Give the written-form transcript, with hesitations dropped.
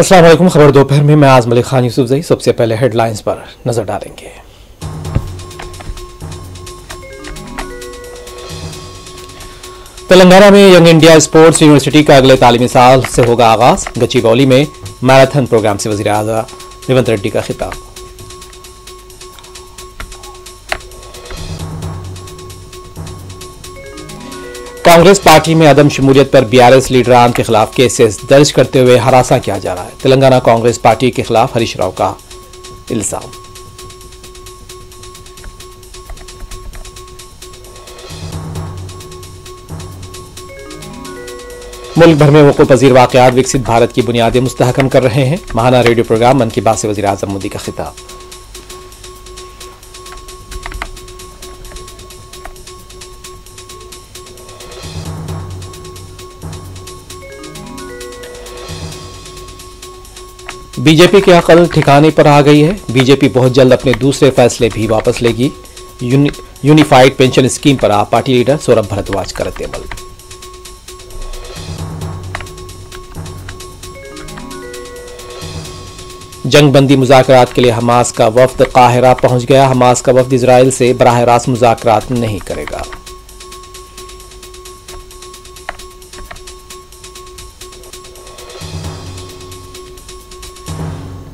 अस्सलाम वालेकुम। खबर दोपहर में मैं आज मलिक खान यूसुफजई। सबसे पहले हेडलाइंस पर नजर डालेंगे। तेलंगाना में यंग इंडिया स्पोर्ट्स यूनिवर्सिटी का अगले तालीमी साल से होगा आगाज। गच्चीबौली में मैराथन प्रोग्राम से वज़ीर आज़म रेवंत रेड्डी का खिताब। कांग्रेस पार्टी में अदम शमूलियत पर बीआरएस लीडरान के खिलाफ केसेस दर्ज करते हुए हरासा किया जा रहा है। तेलंगाना कांग्रेस पार्टी के खिलाफ हरीश राव का इल्जाम। मुल्क भर में वक़ूफ़ पज़ीर वाक़यात विकसित भारत की बुनियादें मुस्तहकम कर रहे हैं। माहाना रेडियो प्रोग्राम मन की बात से वज़ीर आज़म मोदी का खिताब। बीजेपी की अकल ठिकाने पर आ गई है। बीजेपी बहुत जल्द अपने दूसरे फैसले भी वापस लेगी। यूनिफाइड पेंशन स्कीम पर आप पार्टी लीडर सौरभ भारद्वाज करते अमल। जंगबंदी मुज़ाकरात के लिए हमास का वफ्द काहिरा पहुंच गया। हमास का वफ्द इजराइल से बराह रास्त मुज़ाकरात नहीं करेगा।